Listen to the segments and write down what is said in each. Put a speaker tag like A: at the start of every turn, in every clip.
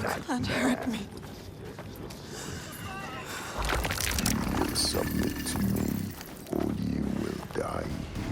A: You can't hurt me.
B: You will submit to me, or you will die here.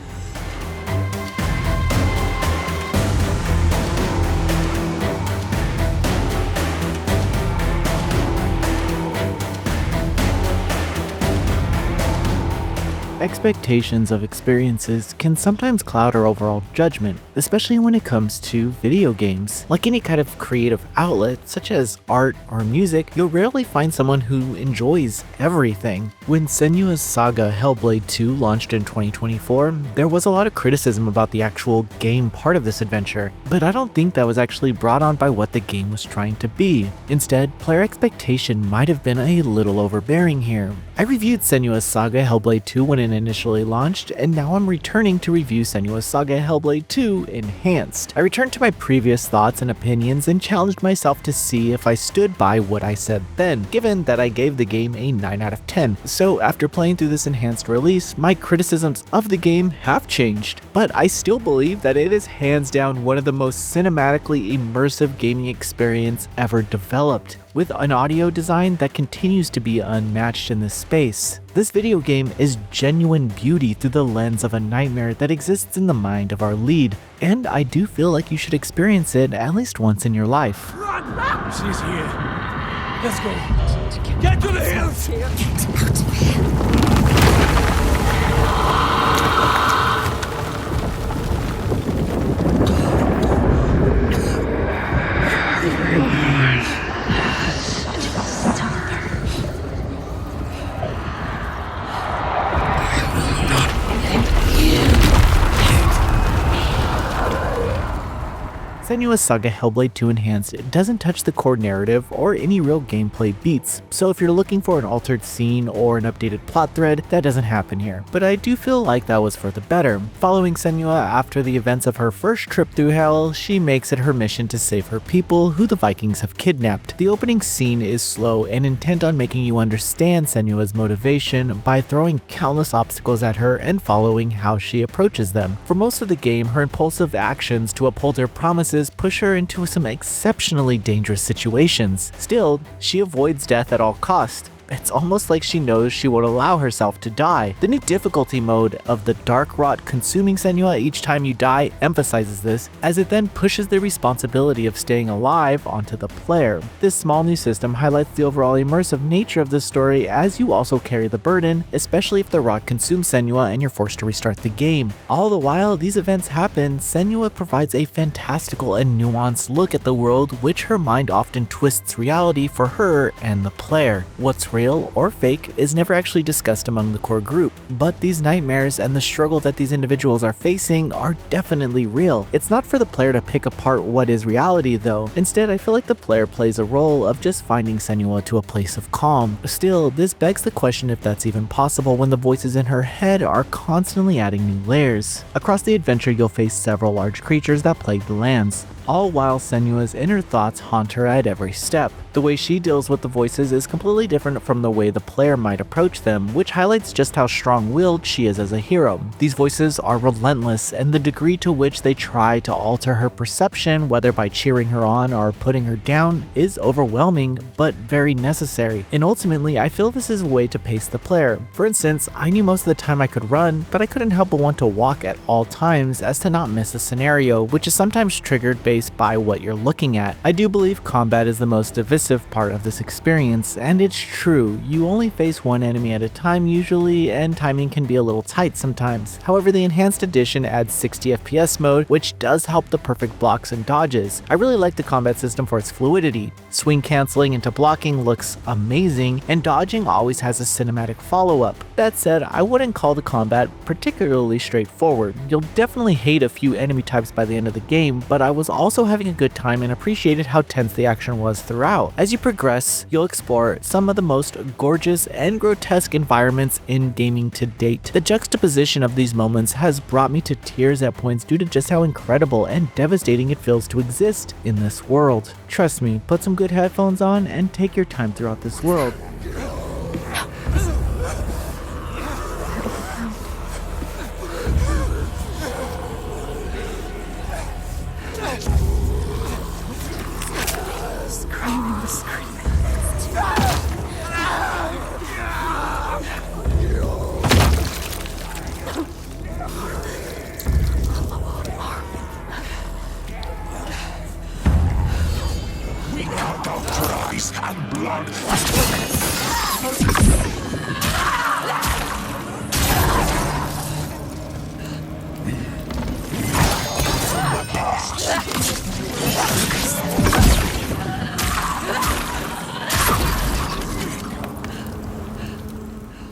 C: Expectations of experiences can sometimes cloud our overall judgment, especially when it comes to video games. Like any kind of creative outlet, such as art or music, you'll rarely find someone who enjoys everything. When Senua's Saga Hellblade II launched in 2024, there was a lot of criticism about the actual game part of this adventure, but I don't think that was actually brought on by what the game was trying to be. Instead, player expectation might have been a little overbearing here. I reviewed Senua's Saga Hellblade 2 when it initially launched, and now I'm returning to review Senua's Saga Hellblade II Enhanced. I returned to my previous thoughts and opinions and challenged myself to see if I stood by what I said then, given that I gave the game a 9 out of 10. So after playing through this enhanced release, my criticisms of the game have changed, but I still believe that it is hands down one of the most cinematically immersive gaming experience ever developed, with an audio design that continues to be unmatched in this space. This video game is genuine beauty through the lens of a nightmare that exists in the mind of our lead, and I do feel like you should experience it at least once in your life.
D: She's here. Let's go. Get to the hills!
A: Get out of here.
C: Senua's Saga Hellblade II Enhanced doesn't touch the core narrative or any real gameplay beats, so if you're looking for an altered scene or an updated plot thread, that doesn't happen here. But I do feel like that was for the better. Following Senua after the events of her first trip through hell, she makes it her mission to save her people who the Vikings have kidnapped. The opening scene is slow and intent on making you understand Senua's motivation by throwing countless obstacles at her and following how she approaches them. For most of the game, her impulsive actions to uphold her promises push her into some exceptionally dangerous situations. Still, she avoids death at all costs. It's almost like she knows she won't allow herself to die. The new difficulty mode of the dark rot consuming Senua each time you die emphasizes this, as it then pushes the responsibility of staying alive onto the player. This small new system highlights the overall immersive nature of the story, as you also carry the burden, especially if the rot consumes Senua and you're forced to restart the game. All the while these events happen, Senua provides a fantastical and nuanced look at the world, which her mind often twists reality for her and the player. What's real or fake is never actually discussed among the core group, but these nightmares and the struggle that these individuals are facing are definitely real. It's not for the player to pick apart what is reality though. Instead, I feel like the player plays a role of just finding Senua to a place of calm. Still, this begs the question if that's even possible when the voices in her head are constantly adding new layers. Across the adventure, you'll face several large creatures that plague the lands, all while Senua's inner thoughts haunt her at every step. The way she deals with the voices is completely different from the way the player might approach them, which highlights just how strong-willed she is as a hero. These voices are relentless, and the degree to which they try to alter her perception, whether by cheering her on or putting her down, is overwhelming but very necessary. And ultimately, I feel this is a way to pace the player. For instance, I knew most of the time I could run, but I couldn't help but want to walk at all times as to not miss a scenario, which is sometimes triggered based by what you're looking at. I do believe combat is the most divisive part of this experience, and it's true, you only face one enemy at a time usually, and timing can be a little tight sometimes. However, the enhanced edition adds 60 FPS mode, which does help the perfect blocks and dodges. I really like the combat system for its fluidity. Swing canceling into blocking looks amazing, and dodging always has a cinematic follow-up. That said, I wouldn't call the combat particularly straightforward. You'll definitely hate a few enemy types by the end of the game, but I was also having a good time and appreciated how tense the action was throughout. As you progress, you'll explore some of the most gorgeous and grotesque environments in gaming to date. The juxtaposition of these moments has brought me to tears at points due to just how incredible and devastating it feels to exist in this world. Trust me, put some good headphones on and take your time throughout this world.
A: Scream.
B: Dark cries and blood.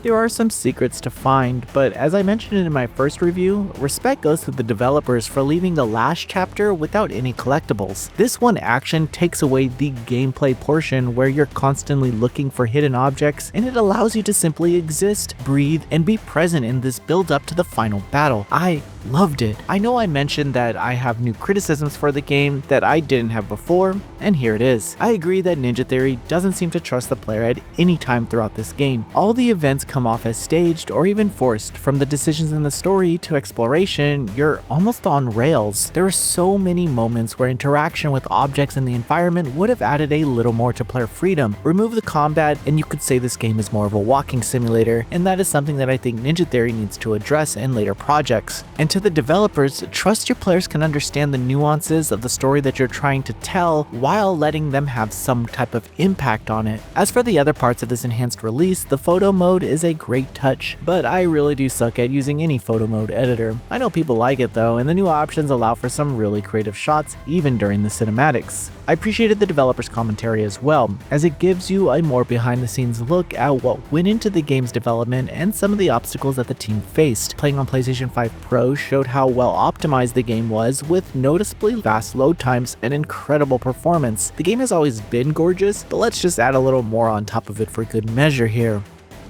C: There are some secrets to find, but as I mentioned in my first review, respect goes to the developers for leaving the last chapter without any collectibles. This one action takes away the gameplay portion where you're constantly looking for hidden objects, and it allows you to simply exist, breathe, and be present in this build up to the final battle. I loved it. I know I mentioned that I have new criticisms for the game that I didn't have before, and here it is. I agree that Ninja Theory doesn't seem to trust the player at any time throughout this game. All the events come off as staged or even forced. From the decisions in the story to exploration, you're almost on rails. There are so many moments where interaction with objects in the environment would have added a little more to player freedom. Remove the combat and you could say this game is more of a walking simulator, and that is something that I think Ninja Theory needs to address in later projects. And to the developers, trust your players can understand the nuances of the story that you're trying to tell while letting them have some type of impact on it. As for the other parts of this enhanced release, the photo mode is a great touch, but I really do suck at using any photo mode editor. I know people like it though, and the new options allow for some really creative shots even during the cinematics. I appreciated the developer's commentary as well, as it gives you a more behind the scenes look at what went into the game's development and some of the obstacles that the team faced. Playing on PlayStation 5 Pro showed how well optimized the game was, with noticeably fast load times and incredible performance. The game has always been gorgeous, but let's just add a little more on top of it for good measure here.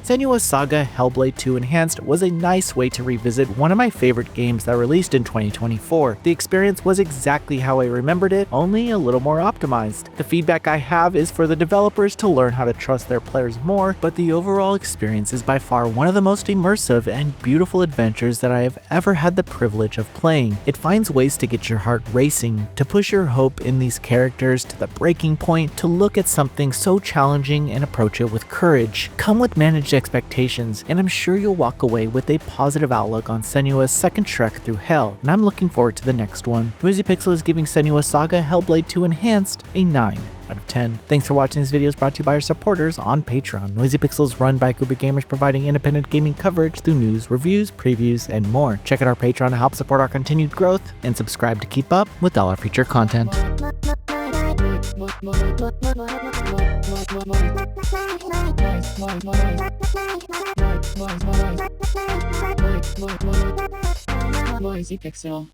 C: Senua's Saga Hellblade II Enhanced was a nice way to revisit one of my favorite games that released in 2024. The experience was exactly how I remembered it, only a little more optimized. The feedback I have is for the developers to learn how to trust their players more, but the overall experience is by far one of the most immersive and beautiful adventures that I have ever had the privilege of playing. It finds ways to get your heart racing, to push your hope in these characters to the breaking point, to look at something so challenging and approach it with courage. Come with managed expectations, and I'm sure you'll walk away with a positive outlook on Senua's second trek through hell, and I'm looking forward to the next one. Noisy Pixel is giving Senua Saga Hellblade II Enhanced a 9 out of 10. Thanks for watching this video. Is brought to you by our supporters on Patreon. Noisy Pixel is run by a group of gamers providing independent gaming coverage through news, reviews, previews, and more. Check out our Patreon to help support our continued growth, and subscribe to keep up with all our future content.
E: Noisy Pixel.